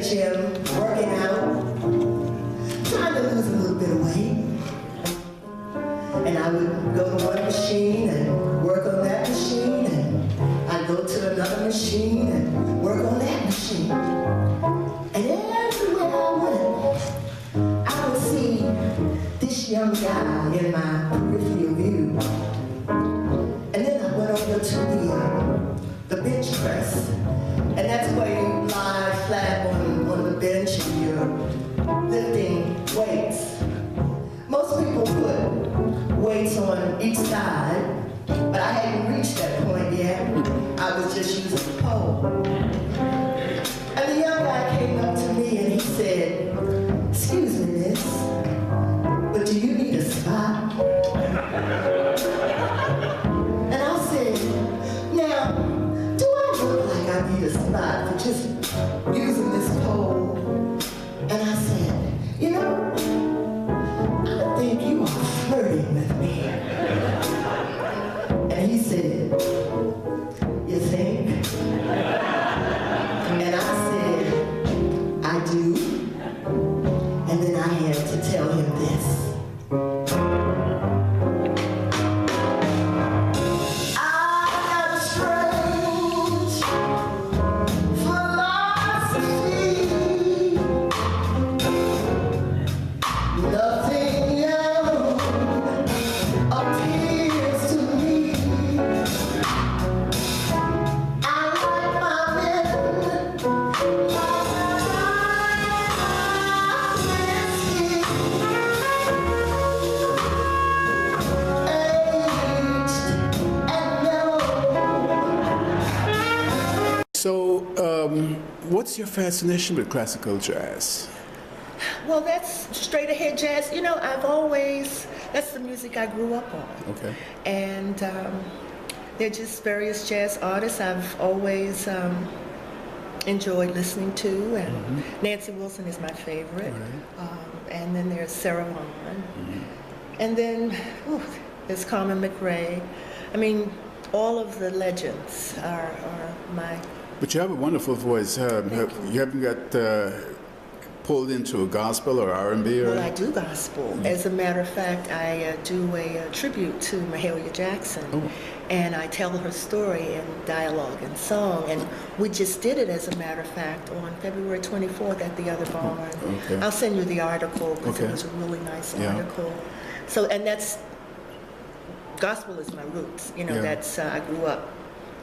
gym, working out, trying to lose a little bit of weight. And I would go to one machine and work on that machine, and I'd go to another machine and work on that machine. And everywhere I went, I would see this young guy in my peripheral view. And then I went over to the bench press. And that's where you lie flat on the bench and you're lifting weights. Most people put weights on each side, but I hadn't reached that point yet. I was just using the pole. And the young guy came up to me and he said, "Excuse me, miss, but do you need a spot?" And I said, "Now, do I look like I need a spot for just using this pole?" And I said, "You know, I think you are flirting with me." And he said, "You think?" And I said, "I do." And then I had to tell him this. What's your fascination with classical jazz? Well, that's straight ahead jazz. You know, that's the music I grew up on. Okay. And there are just various jazz artists I've always enjoyed listening to. And Nancy Wilson is my favorite. Right. And then there's Sarah Vaughan. And then there's Carmen McRae. I mean, all of the legends are my... But you have a wonderful voice. You haven't got pulled into a gospel or R&B? Or... Well, I do gospel. As a matter of fact, I do a tribute to Mahalia Jackson. And I tell her story in dialogue and song. And we just did it, as a matter of fact, on February 24th at the Other Barn. Okay. I'll send you the article because it was a really nice article. So, and that's, gospel is my roots. You know, that's, I grew up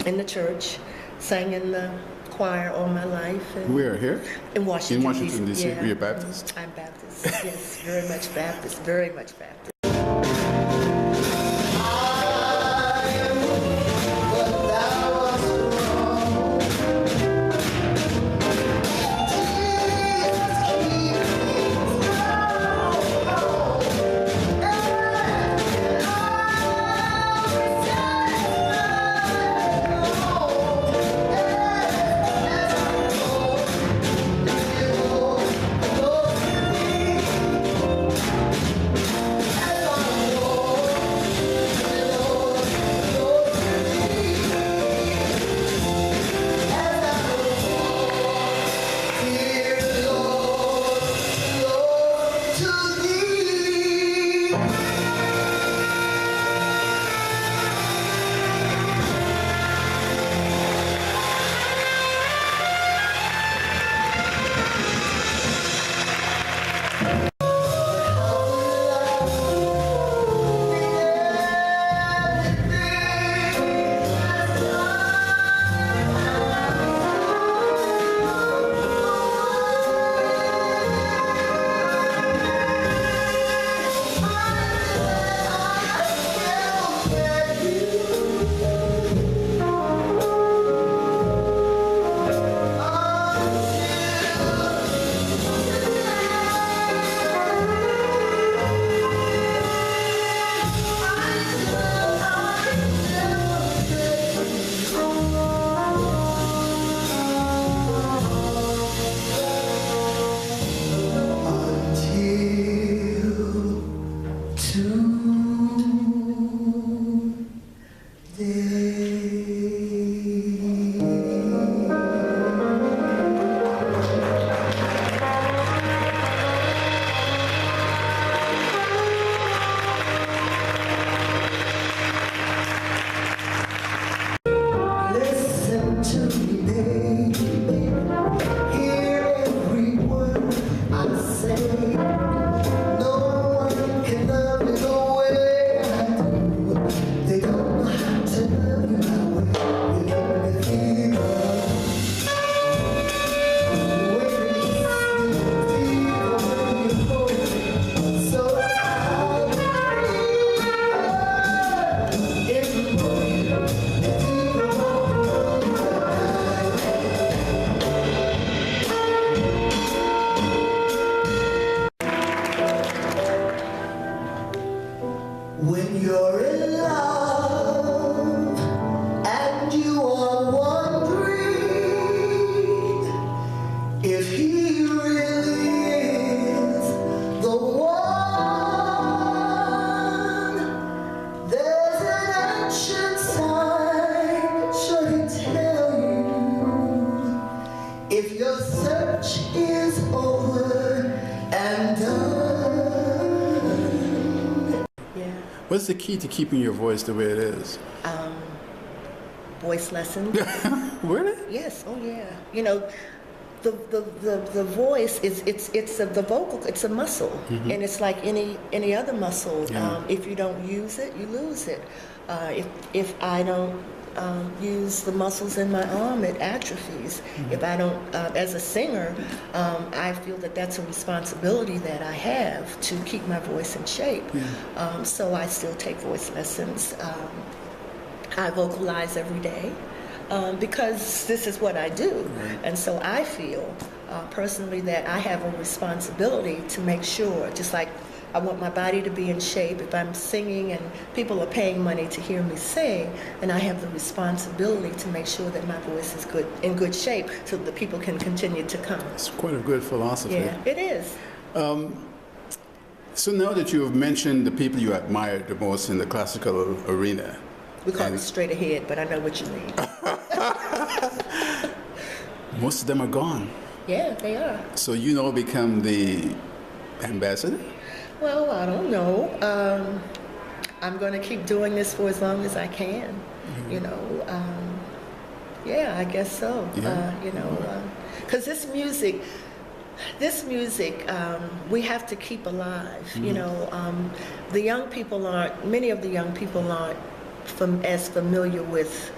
in the church, sang in the choir all my life. And where, here? In Washington, In Washington, D.C. Yeah. Are you Baptist? I'm Baptist, yes, very much Baptist, very much Baptist. What's the key to keeping your voice the way it is? Voice lessons. Really? Yes. Oh yeah. You know, the voice is the vocal. It's a muscle, and it's like any other muscle. Yeah. If you don't use it, you lose it. If I don't use the muscles in my arm, it atrophies. If I don't, as a singer, I feel that that's a responsibility that I have to keep my voice in shape. So I still take voice lessons. I vocalize every day because this is what I do. Right. And so I feel personally that I have a responsibility to make sure, just like I want my body to be in shape. If I'm singing and people are paying money to hear me sing, then I have the responsibility to make sure that my voice is in good shape so that people can continue to come. It's quite a good philosophy. Yeah, it is. So now that you have mentioned the people you admire the most in the classical arena, We call it straight ahead, but I know what you mean. most of them are gone. Yeah, they are. So you now become the ambassador? Well, I don't know. I'm going to keep doing this for as long as I can. You know, yeah, I guess so. Yeah. You know, because this music, we have to keep alive. You know, the young people many of the young people aren't as familiar with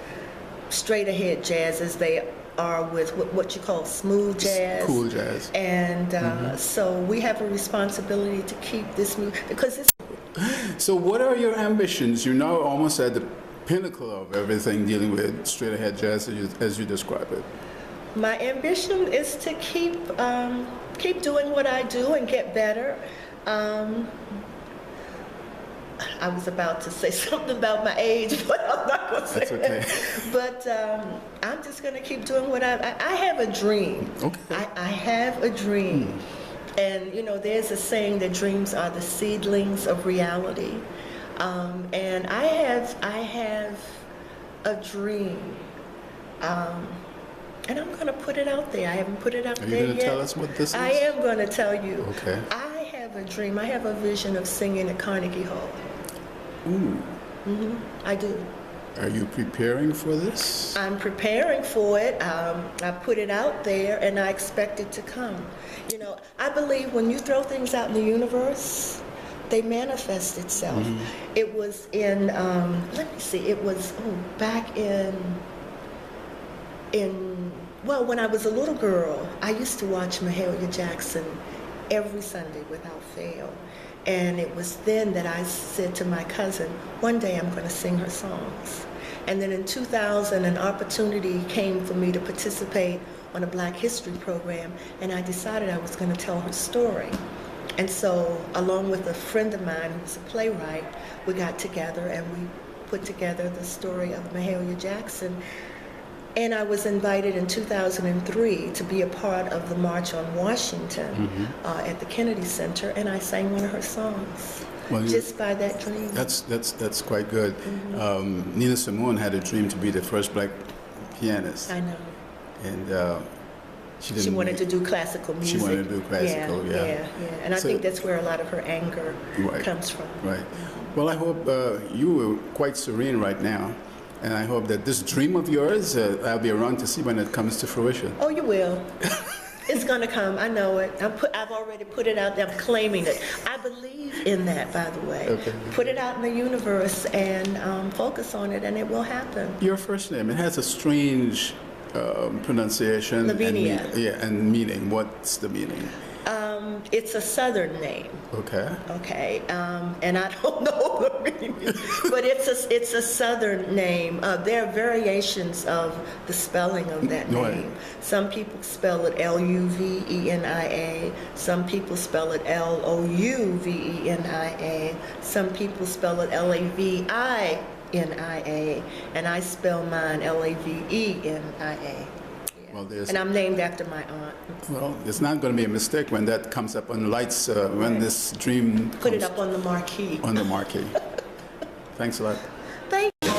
straight ahead jazz as they are with what you call smooth jazz. Cool jazz. And so we have a responsibility to keep this music, because it's... So what are your ambitions? You're now almost at the pinnacle of everything dealing with straight ahead jazz as you describe it. My ambition is to keep doing what I do and get better. I was about to say something about my age, but I'm not going to say That's okay. that. But I'm just going to keep doing what I have a dream. Okay. I have a dream. And, you know, there's a saying that dreams are the seedlings of reality. And I have a dream. And I'm going to put it out there. I haven't put it out there yet. Are you going to tell us what this is? I am going to tell you. Okay. I have a dream. I have a vision of singing at Carnegie Hall. Ooh. I do. Are you preparing for this? I'm preparing for it. I put it out there, and I expect it to come. You know, I believe when you throw things out in the universe, they manifest itself. It was in, let me see, it was back well, when I was a little girl, I used to watch Mahalia Jackson every Sunday without fail. And it was then that I said to my cousin, one day I'm going to sing her songs. And then in 2000, an opportunity came for me to participate on a Black History program, and I decided I was going to tell her story. And so, along with a friend of mine who's a playwright, we got together and we put together the story of Mahalia Jackson. And I was invited in 2003 to be a part of the March on Washington at the Kennedy Center, and I sang one of her songs, just by that dream. That's quite good. Nina Simone had a dream to be the first Black pianist. I know. And she wanted to do classical music. She wanted to do classical, yeah. And I think that's where a lot of her anger comes from. Right. Well, I hope you are quite serene right now. And I hope that this dream of yours, I'll be around to see when it comes to fruition. Oh, you will. It's going to come. I know it. I've already put it out there. I'm claiming it. I believe in that, by the way. Okay. Put it out in the universe and focus on it, and it will happen. Your first name, it has a strange pronunciation. Lavenia. And meaning. What's the meaning? It's a Southern name. Okay. Okay, and I don't know the meaning, but it's a Southern name. There are variations of the spelling of that name. Some people spell it Luvenia. Some people spell it Louvenia. Some people spell it Lavenia, and I spell mine Lavenia. Well, and I'm named after my aunt. Well, it's not going to be a mistake when that comes up on the lights, when this dream Put it up on the marquee. On the marquee. Thanks a lot. Thank you.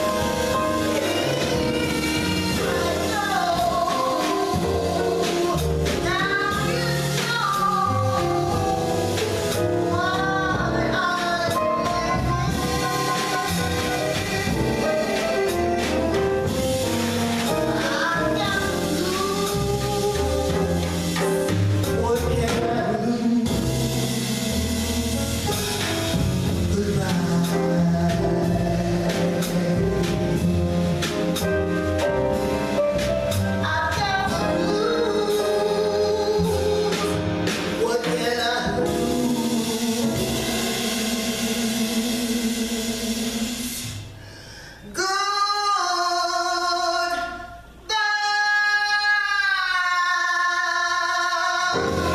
Bye.